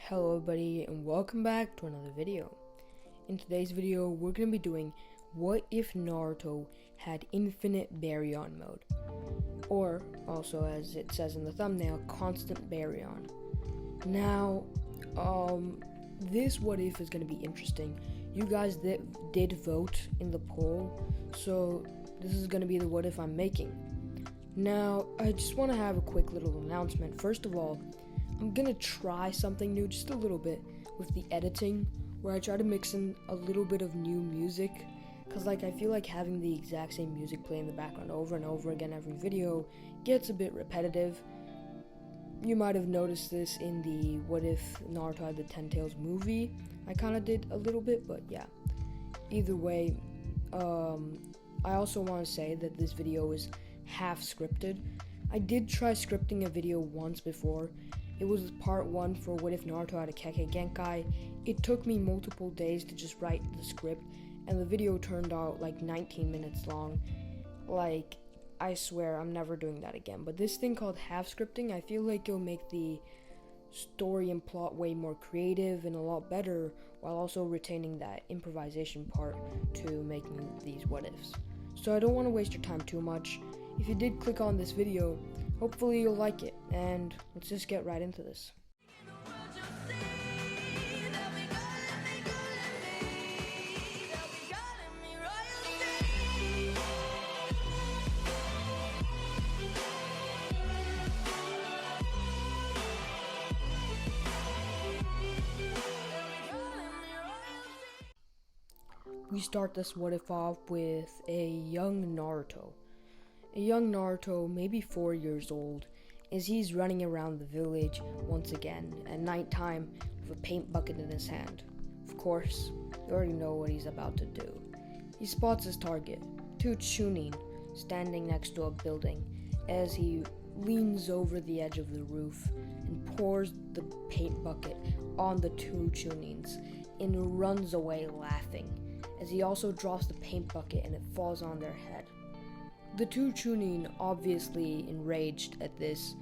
Hello everybody and welcome back to another video. In today's video we're going to be doing what if Naruto had infinite baryon mode, or also as it says in the thumbnail, constant baryon. Now this what if is going to be interesting. You guys that did vote in the poll, so this is going to be the what if I'm making. Now I just want to have a quick little announcement. First of all, I'm gonna try something new just a little bit with the editing, where I try to mix in a little bit of new music, because I feel like having the exact same music play in the background over and over again every video gets a bit repetitive. You might have noticed this in the What If Naruto Had the 10 Tails movie. I kind of did a little bit, but yeah. Either way, I also want to say that this video is half scripted. I did try scripting a video once before. It was part 1 for What If Naruto Had a Kekkei Genkai. It took me multiple days to just write the script, and the video turned out like 19 minutes long. I swear I'm never doing that again. But this thing called half scripting, I feel like it'll make the story and plot way more creative and a lot better, while also retaining that improvisation part to making these what ifs. So I don't want to waste your time too much. If you did click on this video, hopefully you'll like it, and let's just get right into this. We start this what if off with a young Naruto. A young Naruto, maybe 4 years old, as he's running around the village once again at nighttime with a paint bucket in his hand. Of course, you already know what he's about to do. He spots his target, two Chunin, standing next to a building, as he leans over the edge of the roof and pours the paint bucket on the two Chunins and runs away laughing, as he also drops the paint bucket and it falls on their head. The two Chunin, obviously enraged at this,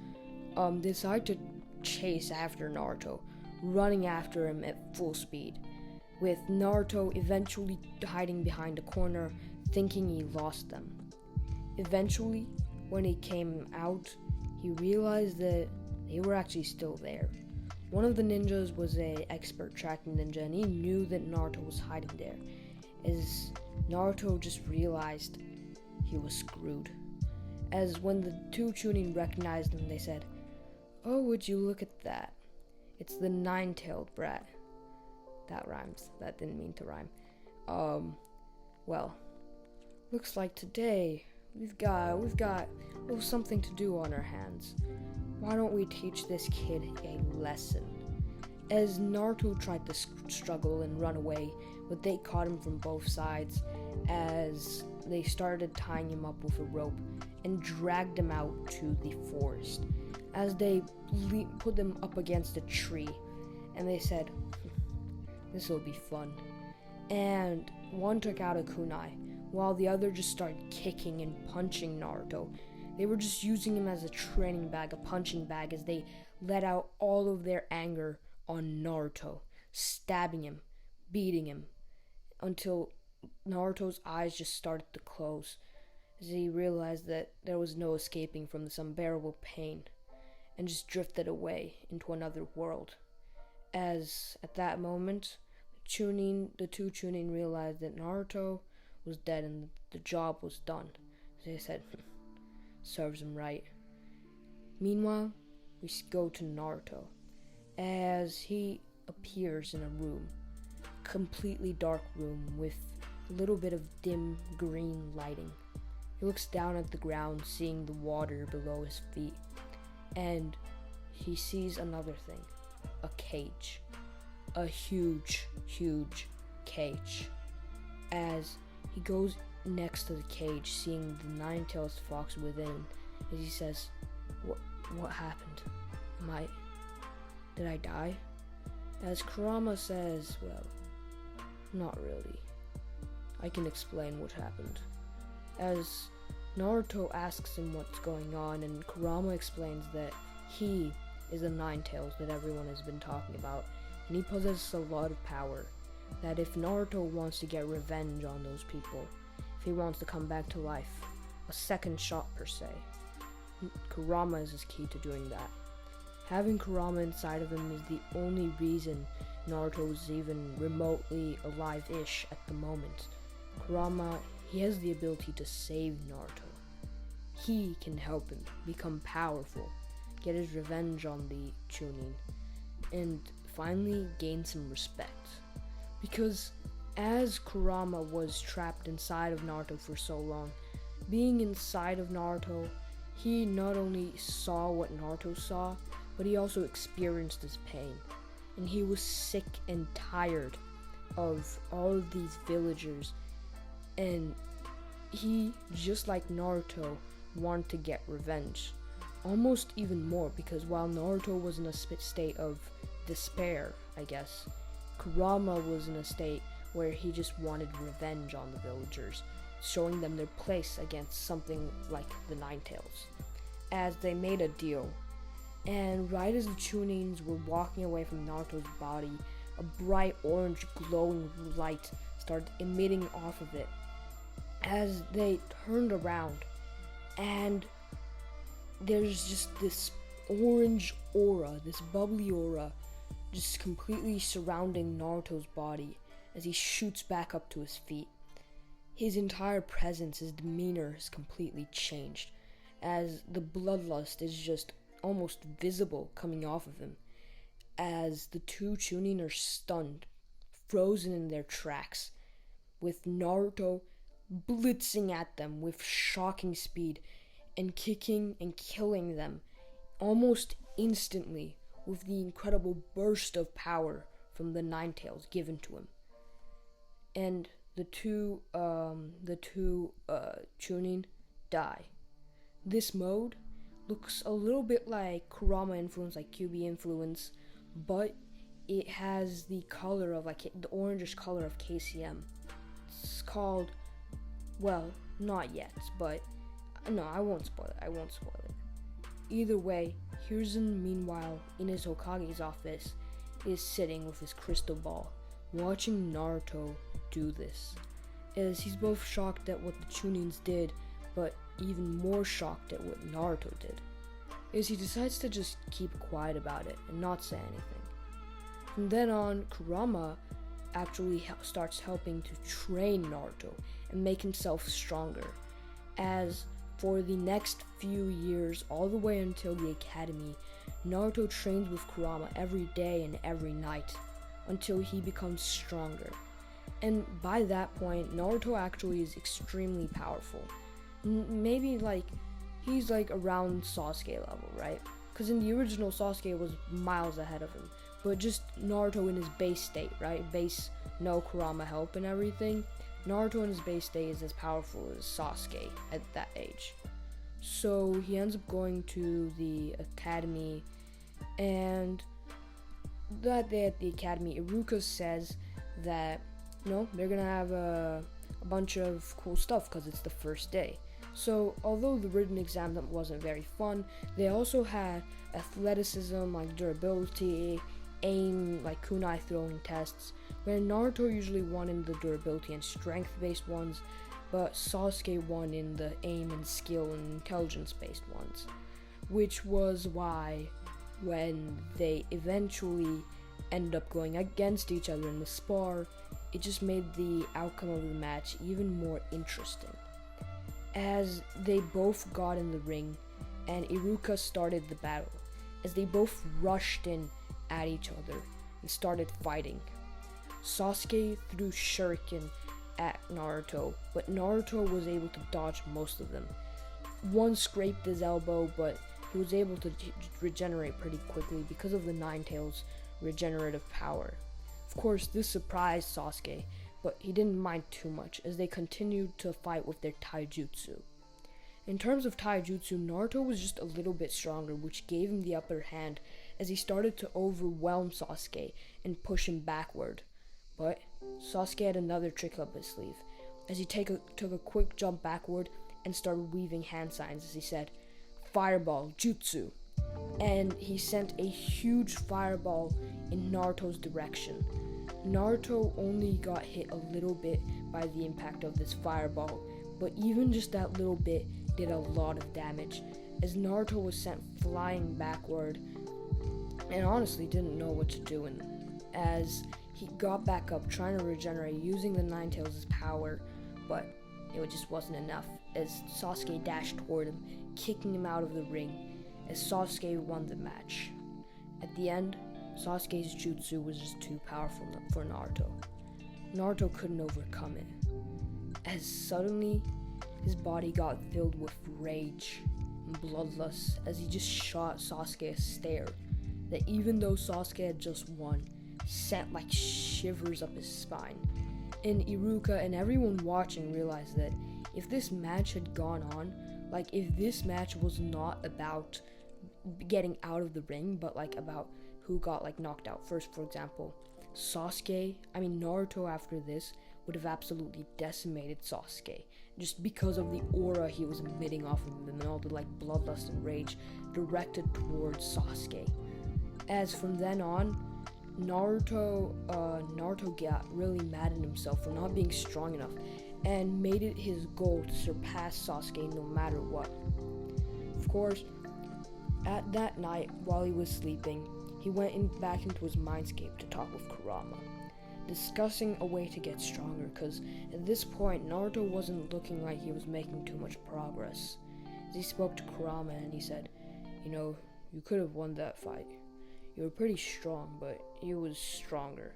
decide to chase after Naruto, running after him at full speed, with Naruto eventually hiding behind a corner, thinking he lost them. Eventually, when he came out, he realized that they were actually still there. One of the ninjas was an expert tracking ninja, and he knew that Naruto was hiding there, as Naruto just realized he was screwed. As when the two Chunin recognized him, they said, "Oh, would you look at that? It's the nine-tailed brat." That rhymes. That didn't mean to rhyme. Well, looks like today we've got a little something to do on our hands. Why don't we teach this kid a lesson? As Naruto tried to struggle and run away, but they caught him from both sides, as they started tying him up with a rope and dragged him out to the forest, as they put them up against a tree, and they said, "This will be fun." And one took out a kunai, while the other just started kicking and punching Naruto. They were just using him as a training bag, a punching bag, as they let out all of their anger on Naruto, stabbing him, beating him, until Naruto's eyes just started to close, as he realized that there was no escaping from this unbearable pain, and just drifted away into another world. As at that moment, the two Chunin realized that Naruto was dead and the job was done. They said, "Serves him right." Meanwhile, we go to Naruto, as he appears in a room, completely dark room with a little bit of dim green lighting. He looks down at the ground, seeing the water below his feet, and he sees another thing, a cage, a huge cage. As he goes next to the cage, seeing the nine-tailed fox within, as he says, what happened? Did I die?" As Kurama says, "Well, not really. I can explain what happened." As Naruto asks him what's going on, and Kurama explains that he is the Nine Tails that everyone has been talking about, and he possesses a lot of power. That if Naruto wants to get revenge on those people, if he wants to come back to life, a second shot per se, Kurama is his key to doing that. Having Kurama inside of him is the only reason Naruto is even remotely alive-ish at the moment. Kurama, he has the ability to save Naruto. He can help him become powerful, get his revenge on the Chunin, and finally gain some respect. Because as Kurama was trapped inside of Naruto for so long, being inside of Naruto, he not only saw what Naruto saw, but he also experienced his pain. And he was sick and tired of all of these villagers, and he, just like Naruto, wanted to get revenge. Almost even more, because while Naruto was in a state of despair, I guess, Kurama was in a state where he just wanted revenge on the villagers, showing them their place against something like the Nine Tails. As they made a deal, and right as the Chunins were walking away from Naruto's body, a bright orange glowing light started emitting off of it. As they turned around, and there's just this orange aura, this bubbly aura, just completely surrounding Naruto's body as he shoots back up to his feet. His entire presence, his demeanor has completely changed, as the bloodlust is just almost visible coming off of him, as the two Chunin are stunned, frozen in their tracks, with Naruto blitzing at them with shocking speed and kicking and killing them almost instantly with the incredible burst of power from the Nine Tails given to him. And the two Chunin die. This mode looks a little bit like Kurama influence, like QB influence, but it has the color of like the orangish color of KCM. It's called, well, not yet, but no, I won't spoil it. Either way, Hiruzen, meanwhile, in his Hokage's office, is sitting with his crystal ball, watching Naruto do this, as he's both shocked at what the Chunins did, but even more shocked at what Naruto did, is he decides to just keep quiet about it and not say anything. From then on, Kurama actually starts helping to train Naruto and make himself stronger, as for the next few years, all the way until the academy, Naruto trains with Kurama every day and every night until he becomes stronger. And by that point, Naruto actually is extremely powerful. Maybe like he's like around Sasuke level, right? Because in the original, Sasuke was miles ahead of him. But just Naruto in his base state, right? Base, no Kurama help and everything. Naruto in his base state is as powerful as Sasuke at that age. So he ends up going to the academy, and that day at the academy, Iruka says that, they're gonna have a bunch of cool stuff because it's the first day. So although the written exam wasn't very fun, they also had athleticism, like durability, aim, like kunai throwing tests, where Naruto usually won in the durability and strength-based ones, but Sasuke won in the aim and skill and intelligence-based ones, which was why when they eventually ended up going against each other in the spar, it just made the outcome of the match even more interesting, as they both got in the ring and Iruka started the battle, as they both rushed in at each other and started fighting. Sasuke threw shuriken at Naruto, but Naruto was able to dodge most of them. One scraped his elbow, but he was able to regenerate pretty quickly because of the Nine Tails' regenerative power. Of course, this surprised Sasuke, but he didn't mind too much as they continued to fight with their taijutsu. In terms of taijutsu, Naruto was just a little bit stronger, which gave him the upper hand as he started to overwhelm Sasuke and push him backward. But Sasuke had another trick up his sleeve, as he took a quick jump backward and started weaving hand signs as he said, "Fireball, jutsu." and he sent a huge fireball in Naruto's direction. Naruto only got hit a little bit by the impact of this fireball, but even just that little bit did a lot of damage, as Naruto was sent flying backward and honestly didn't know what to do, and as he got back up trying to regenerate using the Nine Tails' power, but it just wasn't enough, as Sasuke dashed toward him, kicking him out of the ring, as Sasuke won the match. At the end, Sasuke's jutsu was just too powerful for Naruto. Naruto couldn't overcome it, as suddenly his body got filled with rage and bloodlust as he just shot Sasuke a stare that, even though Sasuke had just won, sent like shivers up his spine. And Iruka and everyone watching realized that if this match had gone on, like if this match was not about getting out of the ring, but like about who got like knocked out first, for example, Naruto after this would have absolutely decimated Sasuke just because of the aura he was emitting off of him and all the like bloodlust and rage directed towards Sasuke. As from then on, Naruto got really mad at himself for not being strong enough and made it his goal to surpass Sasuke no matter what. Of course, at that night while he was sleeping, he went back into his mindscape to talk with Kurama, discussing a way to get stronger, because at this point Naruto wasn't looking like he was making too much progress. As he spoke to Kurama and he said, you could have won that fight. You were pretty strong, but he was stronger.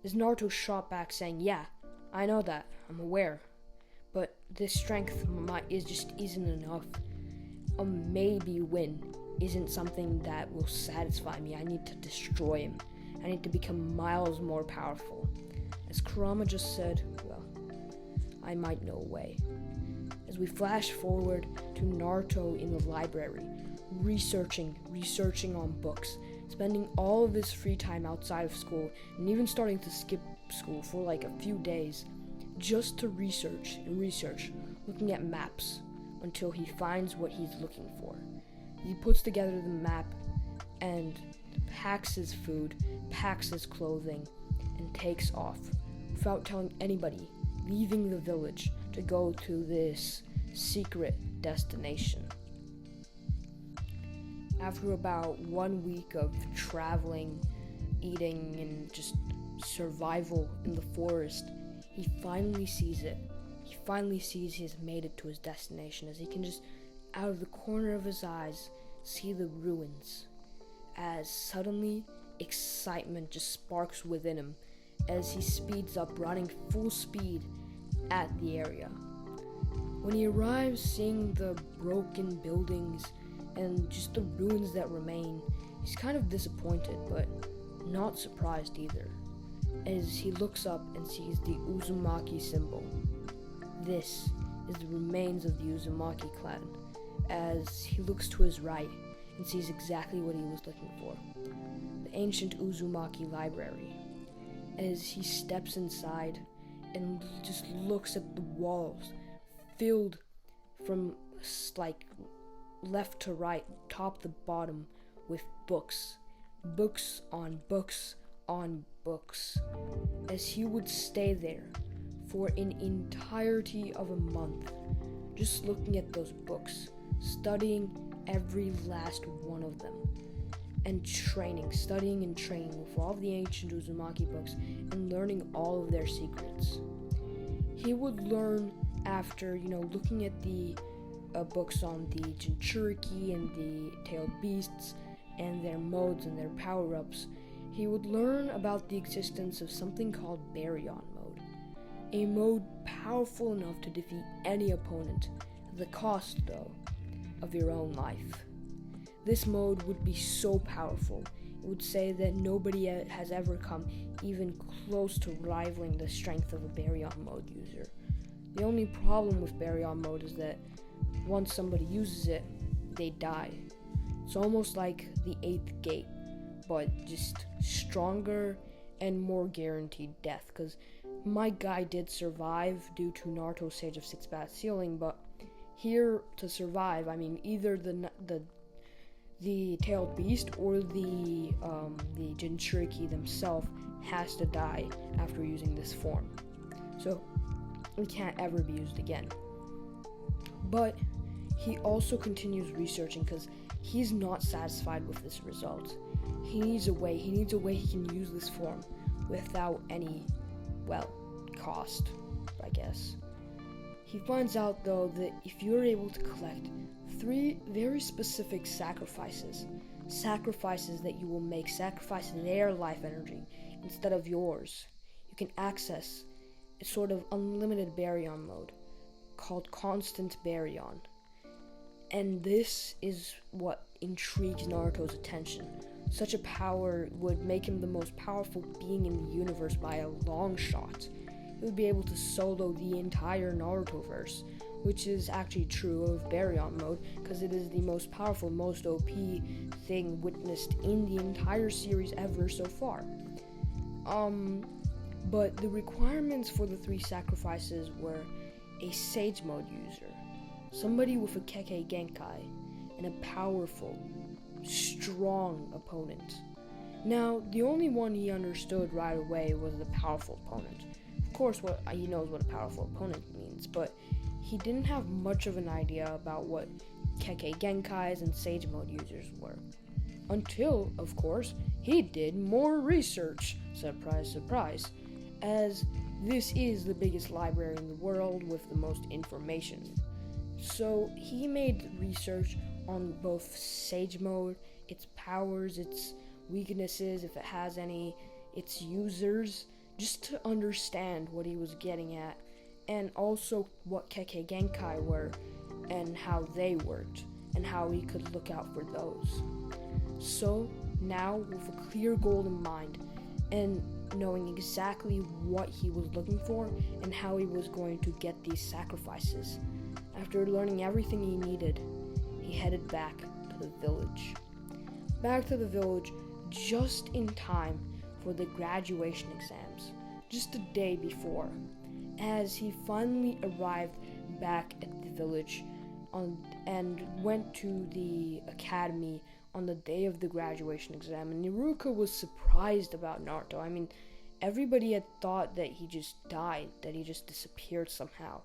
As Naruto shot back saying, yeah, I know that, I'm aware, but this strength isn't enough. A maybe win isn't something that will satisfy me. I need to destroy him. I need to become miles more powerful. As Kurama just said, well, I might know a way. As we flash forward to Naruto in the library, researching on books, spending all of his free time outside of school, and even starting to skip school for like a few days, just to research, looking at maps, until he finds what he's looking for. He puts together the map and packs his food, packs his clothing, and takes off without telling anybody, leaving the village to go to this secret destination. After about 1 week of traveling, eating, and just survival in the forest, he finally sees it. He finally sees he has made it to his destination, as he can just, out of the corner of his eyes, see the ruins. As suddenly, excitement just sparks within him as he speeds up, running full speed at the area. When he arrives, seeing the broken buildings and just the ruins that remain, he's kind of disappointed, but not surprised either, as he looks up and sees the Uzumaki symbol. This is the remains of the Uzumaki clan, as he looks to his right and sees exactly what he was looking for, the ancient Uzumaki library. As he steps inside and just looks at the walls, filled from like left to right, top to bottom, with books on books on books, as he would stay there for an entirety of a month, just looking at those books, studying every last one of them, and studying and training with all of the ancient Uzumaki books and learning all of their secrets. He would learn after, looking at the books on the Jinchuriki and the tailed beasts and their modes and their power-ups. He would learn about the existence of something called baryon mode, a mode powerful enough to defeat any opponent at the cost, though, of your own life. This mode would be so powerful, it would say that nobody has ever come even close to rivaling the strength of a baryon mode user. The only problem with baryon mode is that once somebody uses it, they die. It's almost like the 8th gate, but just stronger and more guaranteed death, because my guy did survive due to Naruto's Sage of Six Paths Healing, but here to survive, either the the tailed beast or the Jinchuriki themselves has to die after using this form. So it can't ever be used again. But he also continues researching because he's not satisfied with this result. He needs a way he can use this form without any, cost, I guess. He finds out though that if you're able to collect 3 very specific sacrifices that you will make sacrifice their life energy instead of yours, you can access a sort of unlimited baryon mode called constant baryon. And this is what intrigues Naruto's attention. Such a power would make him the most powerful being in the universe by a long shot. He would be able to solo the entire Narutoverse, which is actually true of baryon mode, because it is the most powerful, most OP thing witnessed in the entire series ever so far. But the requirements for the 3 sacrifices were a Sage Mode user, somebody with a Kekkei Genkai, and a powerful, strong opponent. Now, the only one he understood right away was the powerful opponent. Of course, he knows what a powerful opponent means, but he didn't have much of an idea about what Kekkei Genkais and Sage Mode users were. Until, of course, he did more research. Surprise, surprise. As this is the biggest library in the world with the most information. So he made research on both Sage Mode, its powers, its weaknesses, if it has any, its users, just to understand what he was getting at, and also what Kekkei Genkai were, and how they worked, and how he could look out for those. So, now, with a clear goal in mind, and knowing exactly what he was looking for, and how he was going to get these sacrifices, after learning everything he needed, he headed back to the village. Back to the village just in time for the graduation exams, just a day before, as he finally arrived back at the village and went to the academy on the day of the graduation exam. And Iruka was surprised about Naruto. I mean, everybody had thought that he just died, that he just disappeared somehow.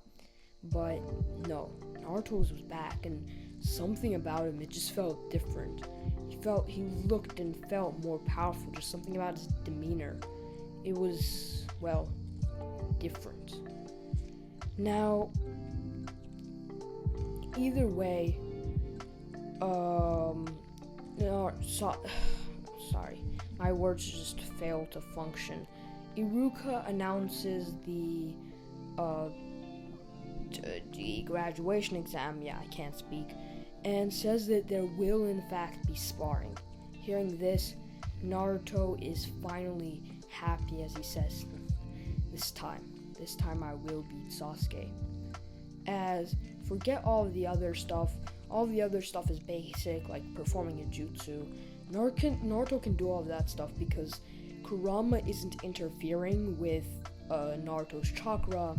But no, Naruto was back, and something about him, it just felt different. He looked and felt more powerful, just something about his demeanor. It was, different. Now, either way, sorry, my words just failed to function. Iruka announces the graduation exam, I can't speak, and says that there will in fact be sparring. Hearing this, Naruto is finally happy as he says, this time I will beat Sasuke. As, forget all of the other stuff is basic, like performing a jutsu. Naruto can do all of that stuff because Kurama isn't interfering with Naruto's chakra,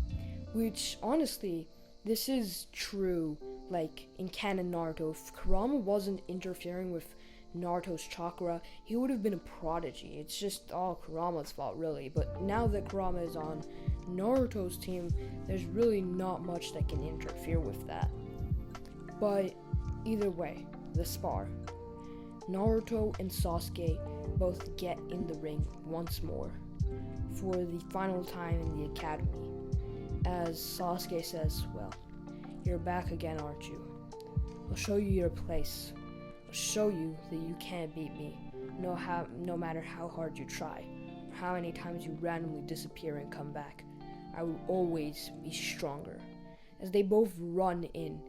which, honestly, this is true, like, in canon Naruto. If Kurama wasn't interfering with Naruto's chakra, he would have been a prodigy. It's just all Kurama's fault, really. But now that Kurama is on Naruto's team, there's really not much that can interfere with that. But either way, the spar. Naruto and Sasuke both get in the ring once more for the final time in the academy. As Sasuke says, you're back again, aren't you? I'll show you your place. I'll show you that you can't beat me, no matter how hard you try, or how many times you randomly disappear and come back. I will always be stronger. As they both run in,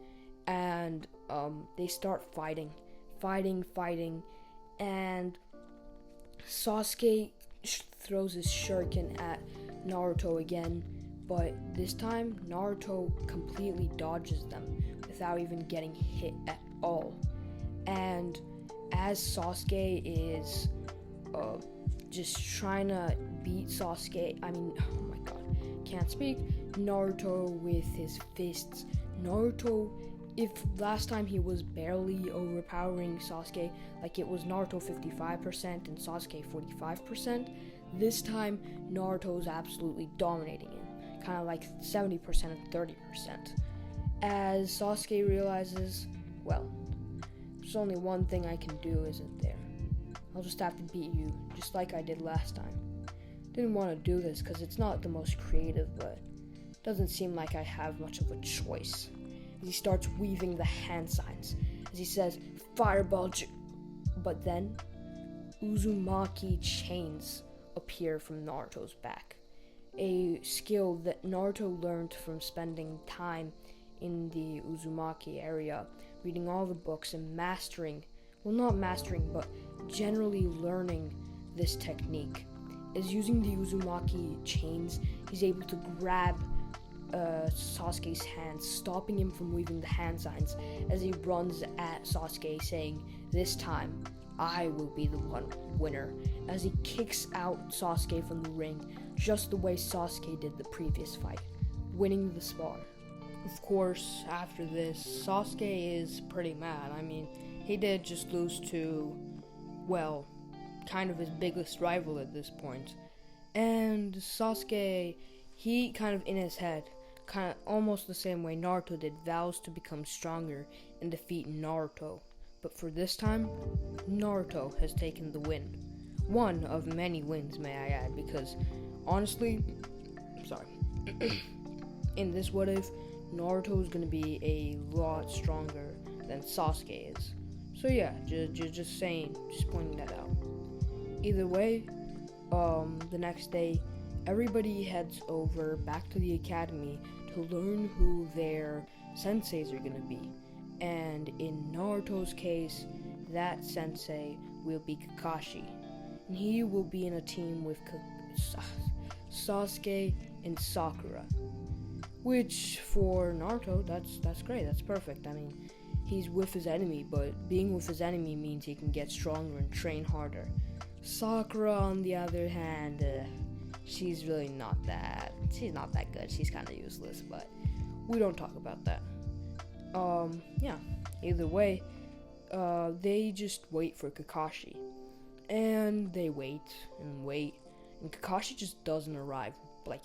and they start fighting, and Sasuke throws his shuriken at Naruto again, but this time Naruto completely dodges them without even getting hit at all. And as Sasuke is just trying to beat can't speak, Naruto with his fists, Naruto if last time he was barely overpowering Sasuke, like it was Naruto 55% and Sasuke 45%, this time Naruto's absolutely dominating him, kind of like 70% and 30%. As Sasuke realizes, well, there's only one thing I can do, isn't there? I'll just have to beat you, just like I did last time. Didn't want to do this because it's not the most creative, but it doesn't seem like I have much of a choice. As he starts weaving the hand signs, as he says, Fireball but then, Uzumaki chains appear from Naruto's back. A skill that Naruto learned from spending time in the Uzumaki area, reading all the books and but generally learning this technique. As using the Uzumaki chains, he's able to grab Sasuke's hands, stopping him from weaving the hand signs as he runs at Sasuke, saying, "This time, I will be the winner," as he kicks out Sasuke from the ring, just the way Sasuke did the previous fight, winning the spar. Of course, after this, Sasuke is pretty mad. I mean, he did just lose to, well, kind of his biggest rival at this point. And Sasuke, he kind of in his head, kind of almost the same way Naruto did, vows to become stronger and defeat Naruto. But for this time, Naruto has taken the win. One of many wins, may I add, because honestly, in this what if, Naruto is going to be a lot stronger than Sasuke is. So yeah, just saying, just pointing that out. Either way, the next day, everybody heads over back to the academy to learn who their senseis are going to be. And in Naruto's case, that sensei will be Kakashi. And he will be in a team with Sasuke and Sakura. Which, for Naruto, that's great, that's perfect. I mean, he's with his enemy, but being with his enemy means he can get stronger and train harder. Sakura, on the other hand, she's not that good. She's kind of useless, but we don't talk about that. Yeah, either way, they just wait for Kakashi. And they wait, and Kakashi just doesn't arrive,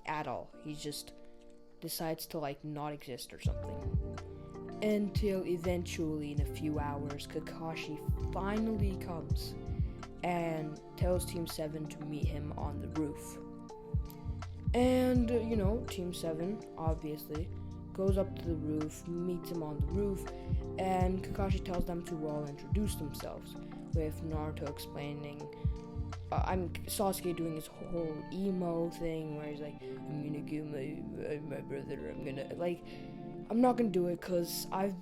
at all. He just decides to, not exist or something. Until eventually, in a few hours, Kakashi finally comes and tells Team 7 to meet him on the roof. And, Team 7, obviously, goes up to the roof, meets him on the roof, and Kakashi tells them to all introduce themselves, with Naruto explaining, Sasuke doing his whole emo thing, where he's like, I'm gonna kill my brother, I'm not gonna do it, because I've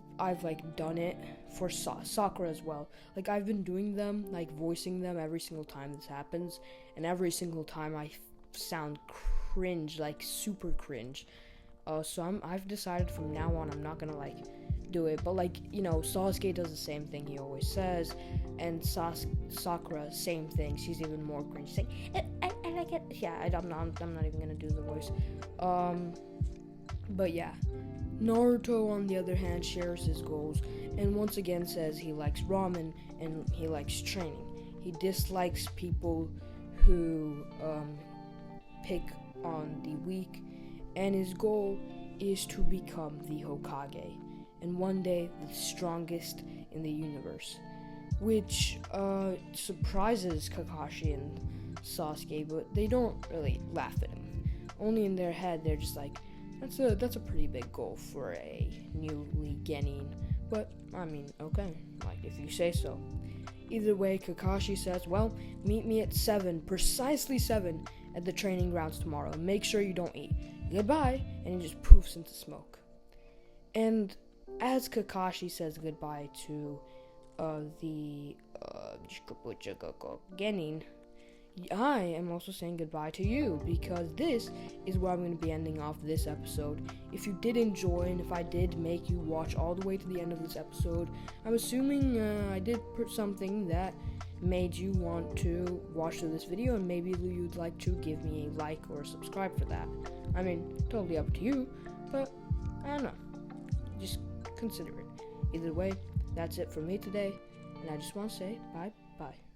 done it for Sakura as well. I've been doing them, voicing them every single time this happens, and every single time I sound cringe, super cringe. So I've decided from now on I'm not gonna do it, but Sasuke does the same thing he always says, and Sakura, same thing. She's even more cringe, saying, I like it. Yeah, I'm not even gonna do the voice. But yeah, Naruto, on the other hand, shares his goals, and once again says he likes ramen and he likes training. He dislikes people who pick on the weak, and his goal is to become the Hokage, and one day the strongest in the universe, which surprises Kakashi and Sasuke, but they don't really laugh at him. Only in their head they're just like, that's a pretty big goal for a newly genin, but I mean, okay, if you say so. Either way, Kakashi says, well, meet me at precisely 7 at the training grounds tomorrow, and make sure you don't eat. Goodbye, and he just poofs into smoke. And as Kakashi says goodbye to the genin, I am also saying goodbye to you, because this is where I'm going to be ending off this episode. If you did enjoy, and if I did make you watch all the way to the end of this episode, I'm assuming I did put something that made you want to watch through this video, and maybe you'd like to give me a like or subscribe for that. I mean, totally up to you, but I don't know. Just consider it. Either way, that's it for me today, and I just want to say bye bye.